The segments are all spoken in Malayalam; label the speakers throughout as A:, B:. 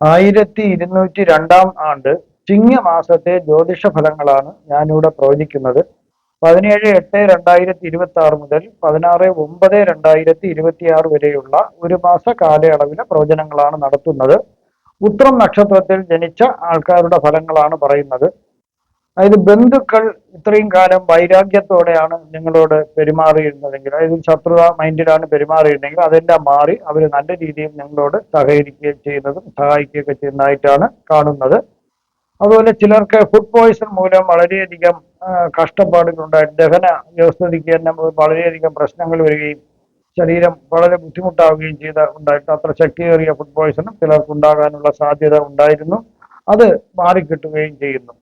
A: 1202 ആണ്ട് ചിങ്ങമാസത്തെ ജ്യോതിഷ ഫലങ്ങളാണ് ഞാനിവിടെ പ്രവചിക്കുന്നത്. 17/8/2026 മുതൽ 16/9/2026 വരെയുള്ള ഒരു മാസ കാലയളവിലെ പ്രവചനങ്ങളാണ് നടത്തുന്നത്. ഉത്രം നക്ഷത്രത്തിൽ ജനിച്ച ആൾക്കാരുടെ ഫലങ്ങളാണ് പറയുന്നത്. അതായത് ബന്ധുക്കൾ ഇത്രയും കാലം വൈരാഗ്യത്തോടെയാണ് നിങ്ങളോട് പെരുമാറിയിരുന്നതെങ്കിൽ, അതായത് ശത്രുത മൈൻഡിലാണ് പെരുമാറിയിരുന്നെങ്കിൽ അതെല്ലാം മാറി അവർ നല്ല രീതിയിൽ നിങ്ങളോട് സഹകരിക്കുകയും ചെയ്യുന്നതും സഹായിക്കുകയൊക്കെ ചെയ്യുന്നതായിട്ടാണ് കാണുന്നത്. അതുപോലെ ചിലർക്ക് ഫുഡ് പോയിസൺ മൂലം വളരെയധികം കഷ്ടപ്പാടുകൾ ഉണ്ടായിട്ട് ദഹന വ്യവസ്ഥയ്ക്ക് തന്നെ വളരെയധികം പ്രശ്നങ്ങൾ വരികയും ശരീരം വളരെ ബുദ്ധിമുട്ടാവുകയും ഉണ്ടായിട്ട് അത്ര ശക്തിയേറിയ ഫുഡ് പോയിസണും ചിലർക്ക് ഉണ്ടാകാനുള്ള സാധ്യത ഉണ്ടായിരുന്നു. അത് മാറിക്കിട്ടുകയും ചെയ്യുന്നു.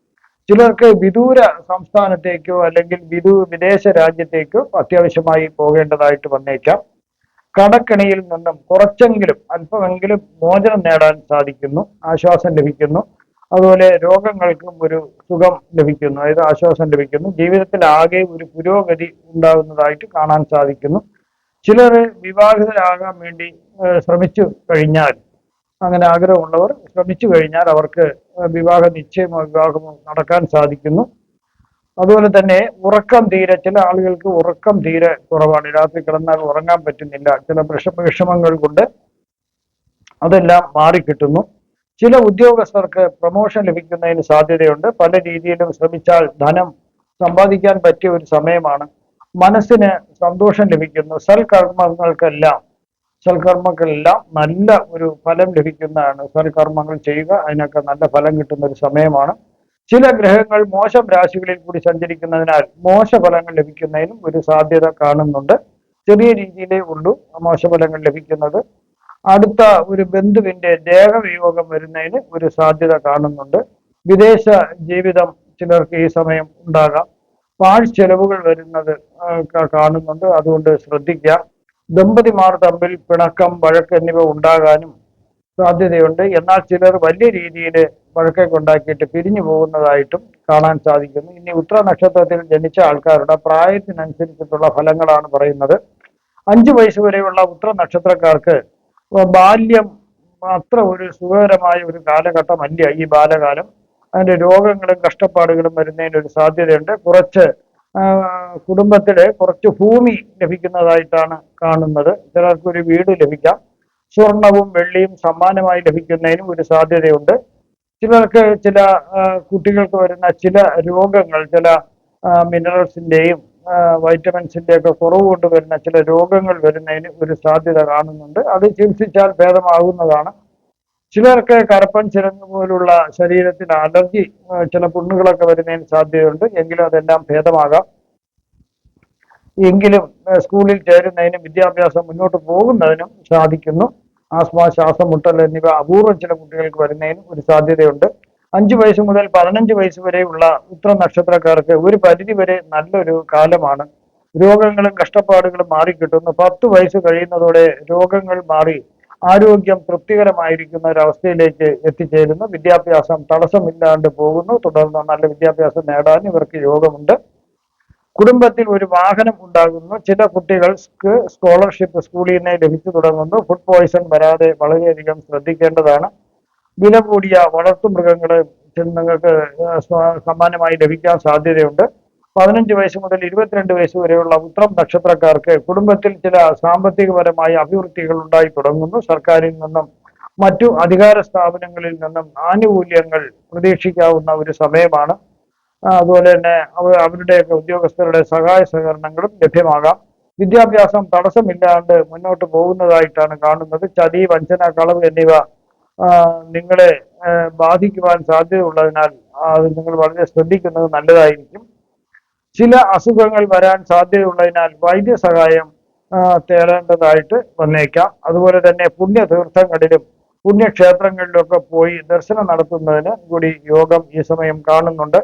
A: ചിലർക്ക് വിദൂര സംസ്ഥാനത്തേക്കോ അല്ലെങ്കിൽ വിദേശ രാജ്യത്തേക്കോ അത്യാവശ്യമായി പോകേണ്ടതായിട്ട് വന്നേക്കാം. കടക്കെണിയിൽ നിന്നും കുറച്ചെങ്കിലും അല്പമെങ്കിലും മോചനം നേടാൻ സാധിക്കുന്നു, ആശ്വാസം ലഭിക്കുന്നു. അതുപോലെ രോഗങ്ങൾക്കും ഒരു സുഖം ലഭിക്കുന്നു, അതായത് ആശ്വാസം ലഭിക്കുന്നു. ജീവിതത്തിൽ ആകെ ഒരു പുരോഗതി ഉണ്ടാകുന്നതായിട്ട് കാണാൻ സാധിക്കുന്നു. ചിലർ വിവാഹിതരാകാൻ വേണ്ടി ശ്രമിച്ചു കഴിഞ്ഞാൽ, അങ്ങനെ ആഗ്രഹമുള്ളവർ ശ്രമിച്ചു കഴിഞ്ഞാൽ അവർക്ക് വിവാഹ നിശ്ചയമോ വിവാഹമോ നടക്കാൻ സാധിക്കുന്നു. അതുപോലെ തന്നെ ചില ആളുകൾക്ക് ഉറക്കം തീരെ കുറവാണ്, രാത്രി കിടന്നാൽ ഉറങ്ങാൻ പറ്റുന്നില്ല, ചില വിഷമങ്ങൾ കൊണ്ട് അതെല്ലാം മാറിക്കിട്ടുന്നു. ചില ഉദ്യോഗസ്ഥർക്ക് പ്രൊമോഷൻ ലഭിക്കുന്നതിന് സാധ്യതയുണ്ട്. പല രീതിയിലും ശ്രമിച്ചാൽ ധനം സമ്പാദിക്കാൻ പറ്റിയ ഒരു സമയമാണ്. മനസ്സിന് സന്തോഷം ലഭിക്കുന്നു. സൽക്കർമ്മങ്ങൾക്കെല്ലാം നല്ല ഒരു ഫലം ലഭിക്കുന്നതാണ്. സൽക്കർമ്മങ്ങൾ ചെയ്യുക, അതിനൊക്കെ നല്ല ഫലം കിട്ടുന്ന ഒരു സമയമാണ്. ചില ഗ്രഹങ്ങൾ മോശം രാശികളിൽ കൂടി സഞ്ചരിക്കുന്നതിനാൽ മോശഫലങ്ങൾ ലഭിക്കുന്നതിനും ഒരു സാധ്യത കാണുന്നുണ്ട്. ചെറിയ രീതിയിലേ ഉള്ളൂ മോശഫലങ്ങൾ ലഭിക്കുന്നത്. അടുത്ത ഒരു ബന്ധുവിന്റെ ദേഹവിയോഗം വരുന്നതിന് ഒരു സാധ്യത കാണുന്നുണ്ട്. വിദേശ ജീവിതം ചിലർക്ക് ഈ സമയം ഉണ്ടാകാം. ചെലവുകൾ വരുന്നത് കാണുന്നുണ്ട്, അതുകൊണ്ട് ശ്രദ്ധിക്കുക. ദമ്പതിമാർ തമ്മിൽ പിണക്കം, വഴക്ക് എന്നിവ ഉണ്ടാകാനും സാധ്യതയുണ്ട്. എന്നാൽ ചിലർ വലിയ രീതിയിൽ വഴക്കൊക്കെ ഉണ്ടാക്കിയിട്ട് പിരിഞ്ഞു പോകുന്നതായിട്ടും കാണാൻ സാധിക്കുന്നു. ഇനി ഉത്തര നക്ഷത്രത്തിൽ ജനിച്ച ആൾക്കാരുടെ പ്രായത്തിനനുസരിച്ചിട്ടുള്ള ഫലങ്ങളാണ് പറയുന്നത്. 5 വയസ്സ് വരെയുള്ള ഉത്തര നക്ഷത്രക്കാർക്ക് ബാല്യം അത്ര ഒരു സുഖകരമായ ഒരു കാലഘട്ടമല്ല ഈ ബാലകാലം. അതിന്റെ രോഗങ്ങളും കഷ്ടപ്പാടുകളും വരുന്നതിന് ഒരു സാധ്യതയുണ്ട്. കുടുംബത്തില് കുറച്ച് ഭൂമി ലഭിക്കുന്നതായിട്ടാണ് കാണുന്നത്. ചിലർക്ക് ഒരു വീട് ലഭിക്കാം. സ്വർണവും വെള്ളിയും സമ്മാനമായി ലഭിക്കുന്നതിനും ഒരു സാധ്യതയുണ്ട്. ചില കുട്ടികൾക്ക് വരുന്ന ചില രോഗങ്ങൾ, ചില മിനറൽസിന്റെയും വൈറ്റമിൻസിന്റെ ഒക്കെ കുറവ് കൊണ്ട് വരുന്ന ചില രോഗങ്ങൾ വരുന്നതിന് ഒരു സാധ്യത കാണുന്നുണ്ട്. അത് ചികിത്സിച്ചാൽ ഭേദമാകുന്നതാണ്. ചിലർക്ക് കരപ്പൻ ചിരങ്ങ് പോലുള്ള ശരീരത്തിൽ അലർജി, ചില പുണ്ണുകളൊക്കെ വരുന്നതിന് സാധ്യതയുണ്ട്. എങ്കിലും അതെല്ലാം ഭേദമാകാം. എങ്കിലും സ്കൂളിൽ ചേരുന്നതിനും വിദ്യാഭ്യാസം മുന്നോട്ട് പോകുന്നതിനും സാധിക്കുന്നു. ആസ്മ, ശ്വാസം മുട്ടൽ എന്നിവ അപൂർവം ചില കുട്ടികൾക്ക് വരുന്നതിനും ഒരു സാധ്യതയുണ്ട്. 5 വയസ്സ് മുതൽ 15 വയസ്സ് വരെയുള്ള ഉത്തര നക്ഷത്രക്കാർക്ക് ഒരു പരിധി വരെ നല്ലൊരു കാലമാണ്. രോഗങ്ങളും കഷ്ടപ്പാടുകളും മാറിക്കിട്ടുന്നു. 10 വയസ്സ് കഴിയുന്നതോടെ രോഗങ്ങൾ മാറി ആരോഗ്യം തൃപ്തികരമായിരിക്കുന്ന ഒരവസ്ഥയിലേക്ക് എത്തിച്ചേരുന്നു. വിദ്യാഭ്യാസം തടസ്സമില്ലാണ്ട് പോകുന്നു. തുടർന്ന് നല്ല വിദ്യാഭ്യാസം നേടാൻ ഇവർക്ക് യോഗമുണ്ട്. കുടുംബത്തിൽ ഒരു വാഹനം ഉണ്ടാകുന്നു. ചില കുട്ടികൾക്ക് സ്കോളർഷിപ്പ് സ്കൂളിൽ നിന്ന് ലഭിച്ചു തുടങ്ങുന്നു. ഫുഡ് പോയിസൺ വരാതെ വളരെയധികം ശ്രദ്ധിക്കേണ്ടതാണ്. വില കൂടിയ വളർത്തുമൃഗങ്ങൾ നിങ്ങൾക്ക് സമ്മാനമായി ലഭിക്കാൻ സാധ്യതയുണ്ട്. 15 വയസ്സ് മുതൽ 22 വയസ്സ് വരെയുള്ള ഉത്രം നക്ഷത്രക്കാർക്ക് കുടുംബത്തിൽ ചില സാമ്പത്തികപരമായ അഭിവൃദ്ധികൾ ഉണ്ടായി തുടങ്ങുന്നു. സർക്കാരിൽ നിന്നും മറ്റു അധികാര സ്ഥാപനങ്ങളിൽ നിന്നും ആനുകൂല്യങ്ങൾ പ്രതീക്ഷിക്കാവുന്ന ഒരു സമയമാണ്. അതുപോലെ തന്നെ അവരുടെയൊക്കെ ഉദ്യോഗസ്ഥരുടെ സഹായ സഹകരണങ്ങളും ലഭ്യമാകാം. വിദ്യാഭ്യാസം തടസ്സമില്ലാണ്ട് മുന്നോട്ട് പോകുന്നതായിട്ടാണ് കാണുന്നത്. ചതി, വഞ്ചന, കളവ് എന്നിവ നിങ്ങളെ ബാധിക്കുവാൻ സാധ്യതയുള്ളതിനാൽ അത് നിങ്ങൾ വളരെ ശ്രദ്ധിക്കുന്നത് നല്ലതായിരിക്കും. ചില അസുഖങ്ങൾ വരാൻ സാധ്യതയുള്ളതിനാൽ വൈദ്യസഹായം തേടേണ്ടതായിട്ട് വന്നേക്കാം. അതുപോലെ തന്നെ പുണ്യതീർത്ഥങ്ങളിലും പുണ്യക്ഷേത്രങ്ങളിലൊക്കെ പോയി ദർശനം നടത്തുന്നതിന് കൂടി യോഗം ഈ സമയം കാണുന്നുണ്ട്.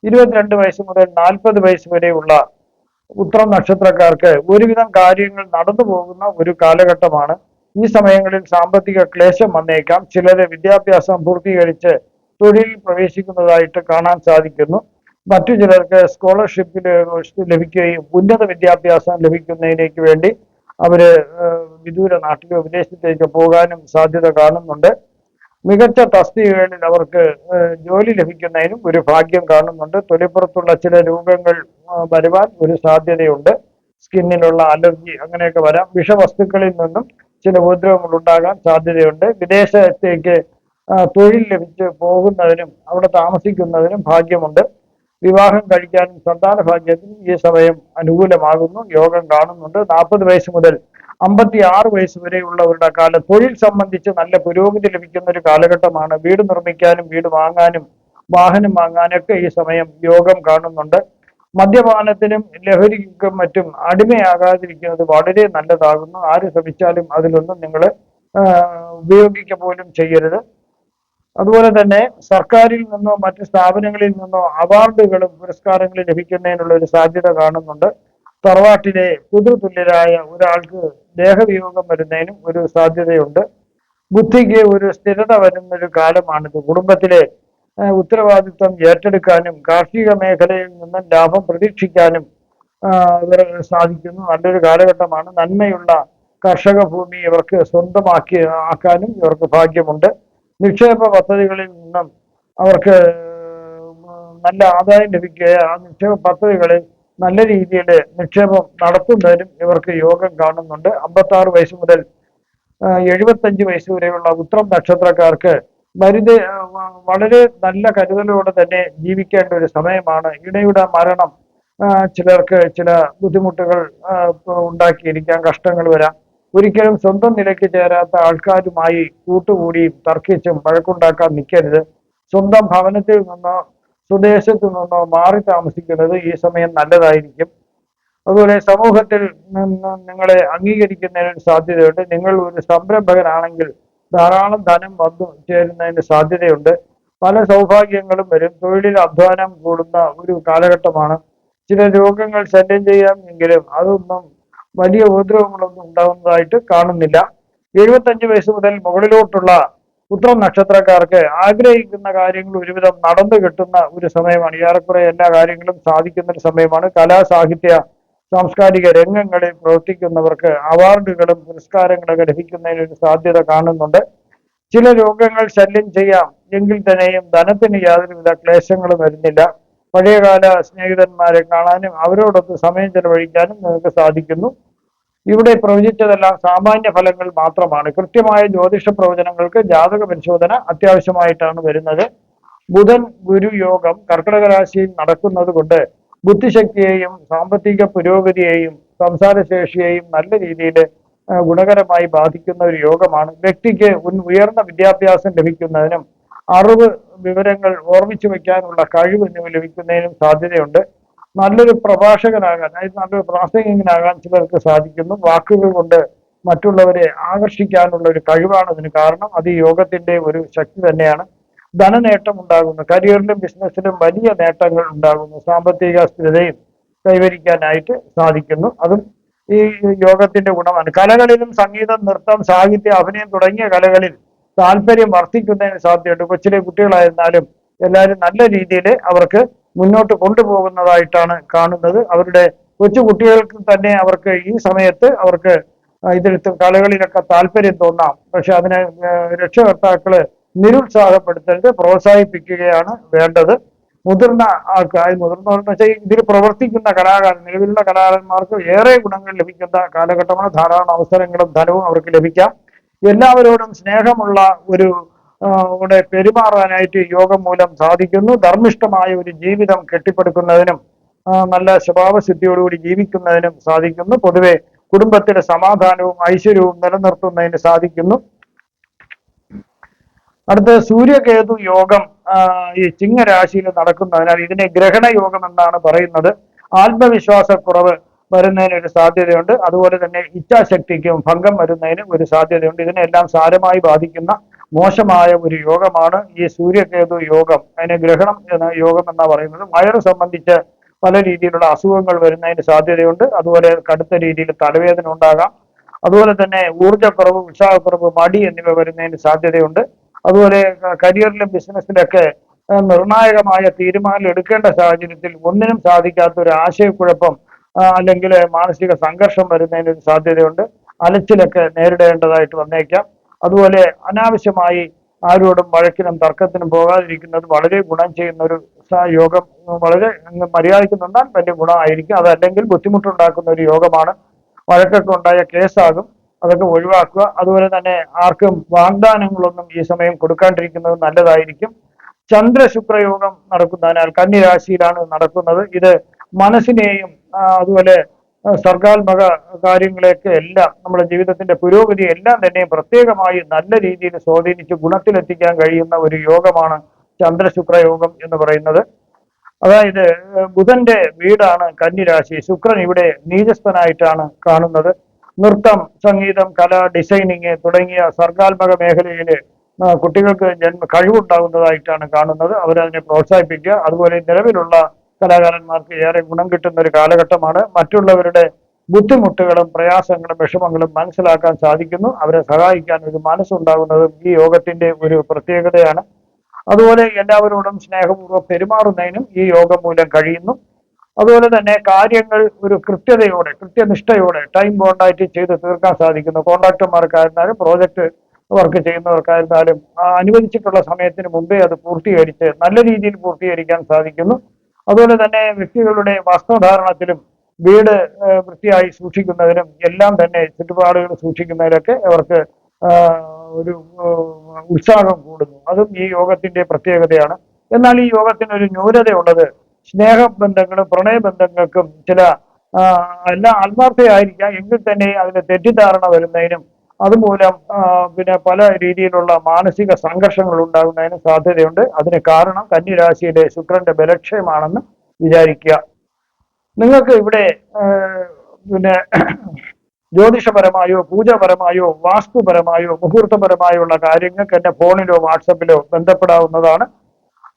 A: 22 വയസ്സ് മുതൽ 40 വയസ്സ് വരെയുള്ള ഉത്രം നക്ഷത്രക്കാർക്ക് ഒരുവിധം കാര്യങ്ങൾ നടന്നു പോകുന്ന ഒരു കാലഘട്ടമാണ്. ഈ സമയങ്ങളിൽ സാമ്പത്തിക ക്ലേശം വന്നേക്കാം. ചിലര് വിദ്യാഭ്യാസം പൂർത്തീകരിച്ച് തൊഴിലിൽ പ്രവേശിക്കുന്നതായിട്ട് കാണാൻ സാധിക്കുന്നു. മറ്റു ചിലർക്ക് സ്കോളർഷിപ്പ് ലഭിക്കുകയും ഉന്നത വിദ്യാഭ്യാസം ലഭിക്കുന്നതിലേക്ക് വേണ്ടി അവര് വിദൂര നാട്ടിലോ വിദേശത്തേക്ക് പോകാനും സാധ്യത കാണുന്നുണ്ട്. മികച്ച തസ്തികകളിൽ അവർക്ക് ജോലി ലഭിക്കുന്നതിനും ഒരു ഭാഗ്യം കാണുന്നുണ്ട്. തൊലിപ്പുറത്തുള്ള ചില രോഗങ്ങൾ വരുവാൻ ഒരു സാധ്യതയുണ്ട്. സ്കിന്നിലുള്ള അലർജി അങ്ങനെയൊക്കെ വരാം. വിഷവസ്തുക്കളിൽ നിന്നും ചില ഉപദ്രവങ്ങൾ ഉണ്ടാകാൻ സാധ്യതയുണ്ട്. വിദേശത്തേക്ക് തൊഴിൽ ലഭിച്ച് പോകുന്നതിനും അവിടെ താമസിക്കുന്നതിനും ഭാഗ്യമുണ്ട്. വിവാഹം കഴിക്കാനും സന്താന ഭാഗ്യത്തിനും ഈ സമയം അനുകൂലമാകുന്നു. യോഗം കാണുന്നുണ്ട്. 40 വയസ്സ് മുതൽ 56 വയസ്സ് വരെയുള്ളവരുടെ കാലം തൊഴിൽ സംബന്ധിച്ച് നല്ല പുരോഗതി ലഭിക്കുന്ന ഒരു കാലഘട്ടമാണ്. വീട് നിർമ്മിക്കാനും വീട് വാങ്ങാനും വാഹനം വാങ്ങാനൊക്കെ ഈ സമയം യോഗം കാണുന്നുണ്ട്. മദ്യപാനത്തിനും ലഹരിക്കും മറ്റും അടിമയാകാതിരിക്കുന്നത് വളരെ നല്ലതാകുന്നു. ആര് ശ്രമിച്ചാലും അതിലൊന്നും നിങ്ങൾ ഉപയോഗിക്കുക പോലും ചെയ്യരുത്. അതുപോലെ തന്നെ സർക്കാരിൽ നിന്നോ മറ്റ് സ്ഥാപനങ്ങളിൽ നിന്നോ അവാർഡുകളും പുരസ്കാരങ്ങളും ലഭിക്കുന്നതിനുള്ള ഒരു സാധ്യത കാണുന്നുണ്ട്. തറവാട്ടിലെ പിതൃതുല്യരായ ഒരാൾക്ക് ദേഹവിയോഗം വരുന്നതിനും ഒരു സാധ്യതയുണ്ട്. ബുദ്ധിക്ക് ഒരു സ്ഥിരത വരുന്നൊരു കാലമാണിത്. കുടുംബത്തിലെ ഉത്തരവാദിത്വം ഏറ്റെടുക്കാനും കാർഷിക മേഖലയിൽ നിന്നും ലാഭം പ്രതീക്ഷിക്കാനും ഇവർ സാധിക്കുന്നു. നല്ലൊരു കാലഘട്ടമാണ്. നന്മയുള്ള കർഷക ഭൂമി ഇവർക്ക് ആക്കാനും ഇവർക്ക് ഭാഗ്യമുണ്ട്. നിക്ഷേപ പദ്ധതികളിൽ നിന്നും അവർക്ക് നല്ല ആദായം ലഭിക്കുക, ആ നിക്ഷേപ പദ്ധതികളിൽ നല്ല രീതിയിൽ നിക്ഷേപം നടത്തുന്നതിനും ഇവർക്ക് യോഗം കാണുന്നുണ്ട്. 56 വയസ്സ് മുതൽ 75 വയസ്സ് വരെയുള്ള ഉത്രം നക്ഷത്രക്കാർക്ക് വളരെ നല്ല കരുതലോടെ തന്നെ ജീവിക്കേണ്ട ഒരു സമയമാണ്. ഇണയുടെ മരണം ചിലർക്ക് ചില ബുദ്ധിമുട്ടുകൾ ഉണ്ടാക്കിയിരിക്കാം, കഷ്ടങ്ങൾ വരാം. ഒരിക്കലും സ്വന്തം നിലയ്ക്ക് ചേരാത്ത ആൾക്കാരുമായി കൂട്ടുകൂടിയും തർക്കിച്ചും വഴക്കുണ്ടാക്കാൻ നിൽക്കരുത്. സ്വന്തം ഭവനത്തിൽ നിന്നോ സ്വദേശത്തു നിന്നോ മാറി താമസിക്കുന്നത് ഈ സമയം നല്ലതായിരിക്കും. അതുപോലെ സമൂഹത്തിൽ നിന്ന് നിങ്ങളെ അംഗീകരിക്കുന്നതിന് സാധ്യതയുണ്ട്. നിങ്ങൾ ഒരു സംരംഭകനാണെങ്കിൽ ധാരാളം ധനം വന്നു ചേരുന്നതിന് സാധ്യതയുണ്ട്. പല സൗഭാഗ്യങ്ങളും വരും. തൊഴിലിൽ അധ്വാനം കൂടുന്ന ഒരു കാലഘട്ടമാണ്. ചില രോഗങ്ങൾ ശല്യം ചെയ്യാമെങ്കിലും അതൊന്നും വലിയ ഉപദ്രവങ്ങളൊന്നും ഉണ്ടാകുന്നതായിട്ട് കാണുന്നില്ല. 75 വയസ്സ് മുതൽ മുകളിലോട്ടുള്ള ഉത്രം നക്ഷത്രക്കാർക്ക് ആഗ്രഹിക്കുന്ന കാര്യങ്ങൾ ഒരുവിധം നടന്നു കിട്ടുന്ന ഒരു സമയമാണ്. ഏറെക്കുറെ എല്ലാ കാര്യങ്ങളും സാധിക്കുന്ന ഒരു സമയമാണ്. കലാ സാഹിത്യ സാംസ്കാരിക രംഗങ്ങളിൽ പ്രവർത്തിക്കുന്നവർക്ക് അവാർഡുകളും പുരസ്കാരങ്ങളൊക്കെ ലഭിക്കുന്നതിന് ഒരു സാധ്യത കാണുന്നുണ്ട്. ചില രോഗങ്ങൾ ശല്യം ചെയ്യാം എങ്കിൽ തന്നെയും ധനത്തിന് യാതൊരുവിധ ക്ലേശങ്ങളും വരുന്നില്ല. പഴയകാല സ്നേഹിതന്മാരെ കാണാനും അവരോടൊത്ത് സമയം ചെലവഴിക്കാനും നിങ്ങൾക്ക് സാധിക്കുന്നു. ഇവിടെ പ്രവചിച്ചതെല്ലാം സാമാന്യ ഫലങ്ങൾ മാത്രമാണ്. കൃത്യമായ ജ്യോതിഷ പ്രവചനങ്ങൾക്ക് ജാതക പരിശോധന അത്യാവശ്യമായിട്ടാണ് വരുന്നത്. ബുധൻ ഗുരു യോഗം കർക്കിടക രാശിയിൽ നടക്കുന്നത് കൊണ്ട് ബുദ്ധിശക്തിയെയും സാമ്പത്തിക പുരോഗതിയെയും സംസാരശേഷിയെയും നല്ല രീതിയിൽ ഗുണകരമായി ബാധിക്കുന്ന ഒരു യോഗമാണ്. വ്യക്തിക്ക് ഉയർന്ന വിദ്യാഭ്യാസം ലഭിക്കുന്നതിനും അറിവ് വിവരങ്ങൾ ഓർമ്മിച്ചു വയ്ക്കാനുള്ള കഴിവ് എന്നിവ ലഭിക്കുന്നതിനും സാധ്യതയുണ്ട്. നല്ലൊരു പ്രഭാഷകനാകാൻ, അതായത് നല്ലൊരു പ്രാസംഗികനാകാൻ ചിലർക്ക് സാധിക്കുന്നു. വാക്കുകൾ കൊണ്ട് മറ്റുള്ളവരെ ആകർഷിക്കാനുള്ള ഒരു കഴിവാണ് അതിന് കാരണം. അത് ഈ യോഗത്തിന്റെ ഒരു ശക്തി തന്നെയാണ്. ധനനേട്ടം ഉണ്ടാകുന്നു. കരിയറിലും ബിസിനസ്സിലും വലിയ നേട്ടങ്ങൾ ഉണ്ടാകുന്നു. സാമ്പത്തിക സ്ഥിരതയും കൈവരിക്കാനായിട്ട് സാധിക്കുന്നു. അതും ഈ യോഗത്തിന്റെ ഗുണമാണ്. കലകളിലും സംഗീതം, നൃത്തം, സാഹിത്യം, അഭിനയം തുടങ്ങിയ കലകളിൽ താല്പര്യം വർദ്ധിക്കുന്നതിന് സാധ്യതയുണ്ട്. കൊച്ചിലെ കുട്ടികളായിരുന്നാലും എല്ലാവരും നല്ല രീതിയിൽ അവർക്ക് മുന്നോട്ട് കൊണ്ടുപോകുന്നതായിട്ടാണ് കാണുന്നത്. അവരുടെ കൊച്ചു കുട്ടികൾക്ക് തന്നെ അവർക്ക് ഈ സമയത്ത് അവർക്ക് ഇതിൽ കലകളിലൊക്കെ താല്പര്യം തോന്നാം. പക്ഷെ അതിനെ രക്ഷകർത്താക്കള് നിരുത്സാഹപ്പെടുത്തരുത്, പ്രോത്സാഹിപ്പിക്കുകയാണ് വേണ്ടത്. മുതിർന്ന ആൾക്കാർ, മുതിർന്നവരെന്ന് വെച്ചാൽ ഇതിൽ പ്രവർത്തിക്കുന്ന കലാകാരൻ, നിലവിലുള്ള കലാകാരന്മാർക്ക് ഏറെ ഗുണങ്ങൾ ലഭിക്കുന്ന കാലഘട്ടമാണ്. ധാരാളം അവസരങ്ങളും ധനവും അവർക്ക് ലഭിക്കാം. എല്ലാവരോടും സ്നേഹമുള്ള ഒരു ഇവിടെ പെരുമാറാനായിട്ട് യോഗം മൂലം സാധിക്കുന്നു. ധർമ്മിഷ്ഠമായ ഒരു ജീവിതം കെട്ടിപ്പടുക്കുന്നതിനും നല്ല സ്വഭാവസിദ്ധിയോടുകൂടി ജീവിക്കുന്നതിനും സാധിക്കുന്നു. പൊതുവെ കുടുംബത്തിലെ സമാധാനവും ഐശ്വര്യവും നിലനിർത്തുന്നതിന് സാധിക്കുന്നു. അടുത്ത സൂര്യകേതു യോഗം ഈ ചിങ്ങരാശിയിൽ നടക്കുന്നതിനാൽ ഇതിനെ ഗ്രഹണ യോഗം എന്നാണ് പറയുന്നത്. ആത്മവിശ്വാസക്കുറവ് വരുന്നതിന് ഒരു സാധ്യതയുണ്ട്. അതുപോലെ തന്നെ ഇച്ഛാശക്തിക്കും ഭംഗം വരുന്നതിന് ഒരു സാധ്യതയുണ്ട്. ഇതിനെല്ലാം സാരമായി ബാധിക്കുന്ന മോശമായ ഒരു യോഗമാണ് ഈ സൂര്യകേതു യോഗം. അതിനെ ഗ്രഹണം എന്ന യോഗം എന്നാണ് പറയുന്നത്. വയറ് സംബന്ധിച്ച് പല രീതിയിലുള്ള അസുഖങ്ങൾ വരുന്നതിന് സാധ്യതയുണ്ട്. അതുപോലെ കടുത്ത രീതിയിൽ തലവേദന ഉണ്ടാകാം. അതുപോലെ തന്നെ ഊർജ്ജക്കുറവ്, ഉത്സാഹക്കുറവ്, മടി എന്നിവ വരുന്നതിന് സാധ്യതയുണ്ട്. അതുപോലെ കരിയറിലും ബിസിനസ്സിലൊക്കെ നിർണായകമായ തീരുമാനങ്ങൾ എടുക്കേണ്ട സാഹചര്യത്തിൽ ഒന്നിനും സാധിക്കാത്ത ഒരു ആശയക്കുഴപ്പം അല്ലെങ്കിൽ മാനസിക സംഘർഷം വരുന്നതിന് ഒരു സാധ്യതയുണ്ട്. അലച്ചിലൊക്കെ നേരിടേണ്ടതായിട്ട് വന്നേക്കാം. അതുപോലെ അനാവശ്യമായി ആരോടും വഴക്കിനും തർക്കത്തിനും പോകാതിരിക്കുന്നത് വളരെ ഗുണം ചെയ്യുന്ന ഒരു യോഗം. വളരെ മര്യാദയ്ക്ക് നിന്നാൽ വലിയ ഗുണമായിരിക്കും. അതല്ലെങ്കിൽ ബുദ്ധിമുട്ടുണ്ടാക്കുന്ന ഒരു യോഗമാണ്. വഴക്കൊക്കെ ഉണ്ടായ കേസാകും. അതൊക്കെ ഒഴിവാക്കുക. അതുപോലെ തന്നെ ആർക്കും വാഗ്ദാനങ്ങളൊന്നും ഈ സമയം കൊടുക്കാണ്ടിരിക്കുന്നത് നല്ലതായിരിക്കും. ചന്ദ്രശുക്രയോഗം നടക്കുന്നതിനാൽ കന്നി രാശിയിലാണ് നടക്കുന്നത്. ഇത് മനസ്സിനെയും അതുപോലെ സർഗാത്മക കാര്യങ്ങളെയൊക്കെ എല്ലാം നമ്മുടെ ജീവിതത്തിന്റെ പുരോഗതി എല്ലാം തന്നെ പ്രത്യേകമായി നല്ല രീതിയിൽ സ്വാധീനിച്ച് ഗുണത്തിലെത്തിക്കാൻ കഴിയുന്ന ഒരു യോഗമാണ് ചന്ദ്രശുക്ര യോഗം എന്ന് പറയുന്നത്. അതായത് ബുധന്റെ വീടാണ് കന്നിരാശി. ശുക്രൻ ഇവിടെ നീചസ്ഥനായിട്ടാണ് കാണുന്നത്. നൃത്തം, സംഗീതം, കല, ഡിസൈനിങ് തുടങ്ങിയ സർഗാത്മക മേഖലയിൽ കുട്ടികൾക്ക് കഴിവുണ്ടാകുന്നതായിട്ടാണ് കാണുന്നത്. അവരതിനെ പ്രോത്സാഹിപ്പിക്കുക. അതുപോലെ നിലവിലുള്ള കലാകാരന്മാർക്ക് ഏറെ ഗുണം കിട്ടുന്ന ഒരു കാലഘട്ടമാണ്. മറ്റുള്ളവരുടെ ബുദ്ധിമുട്ടുകളും പ്രയാസങ്ങളും വിഷമങ്ങളും മനസ്സിലാക്കാൻ സാധിക്കുന്നു. അവരെ സഹായിക്കാൻ ഒരു മനസ്സുണ്ടാകുന്നതും ഈ യോഗത്തിന്റെ ഒരു പ്രത്യേകതയാണ്. അതുപോലെ എല്ലാവരോടും സ്നേഹപൂർവ്വം പെരുമാറുന്നതിനും ഈ യോഗം മൂലം കഴിയുന്നു. അതുപോലെ തന്നെ കാര്യങ്ങൾ ഒരു കൃത്യതയോടെ, കൃത്യനിഷ്ഠയോടെ, ടൈം ബോണ്ടായിട്ട് ചെയ്ത് തീർക്കാൻ സാധിക്കുന്നു. കോൺട്രാക്ടർമാർക്കായിരുന്നാലും പ്രോജക്റ്റ് വർക്ക് ചെയ്യുന്നവർക്കായിരുന്നാലും അനുവദിച്ചിട്ടുള്ള സമയത്തിന് മുമ്പേ അത് പൂർത്തീകരിച്ച് നല്ല രീതിയിൽ പൂർത്തീകരിക്കാൻ സാധിക്കുന്നു. അതുപോലെ തന്നെ വ്യക്തികളുടെ വസ്ത്രധാരണത്തിലും വീട് വൃത്തിയായി സൂക്ഷിക്കുന്നതിനും എല്ലാം തന്നെ ചുറ്റുപാടുകൾ സൂക്ഷിക്കുന്നതിലൊക്കെ അവർക്ക് ഒരു ഉത്സാഹം കൂടുന്നു. അതും ഈ യോഗത്തിന്റെ പ്രത്യേകതയാണ്. എന്നാൽ ഈ യോഗത്തിന് ഒരു ന്യൂനതയുള്ളത് സ്നേഹബന്ധങ്ങളും പ്രണയബന്ധങ്ങൾക്കും ചില എല്ലാം ആത്മാർത്ഥയായിരിക്കാം എങ്കിൽ തന്നെ അതിന് തെറ്റിദ്ധാരണ വരുന്നതിനും അതുമൂലം പിന്നെ പല രീതിയിലുള്ള മാനസിക സംഘർഷങ്ങൾ ഉണ്ടാകുന്നതിന് സാധ്യതയുണ്ട്. അതിന് കാരണം കന്നിരാശിയിലെ ശുക്രന്റെ ബലക്ഷയമാണെന്ന് വിചാരിക്കുക. നിങ്ങൾക്ക് ഇവിടെ പിന്നെ ജ്യോതിഷപരമായോ പൂജാപരമായോ വാസ്തുപരമായോ മുഹൂർത്തപരമായോ ഉള്ള കാര്യങ്ങൾക്ക് എന്റെ ഫോണിലോ വാട്സപ്പിലോ ബന്ധപ്പെടാവുന്നതാണ്.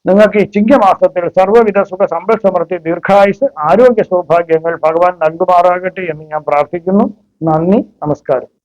A: നിങ്ങൾക്ക് ഈ ചിങ്ങമാസത്തിൽ സർവ്വവിധ സുഖ സമ്പൽ സമൃദ്ധി, ദീർഘായുസ്, ആരോഗ്യ സൗഭാഗ്യങ്ങൾ ഭഗവാൻ നൽകുമാറാകട്ടെ എന്ന് ഞാൻ പ്രാർത്ഥിക്കുന്നു. നന്ദി, നമസ്കാരം.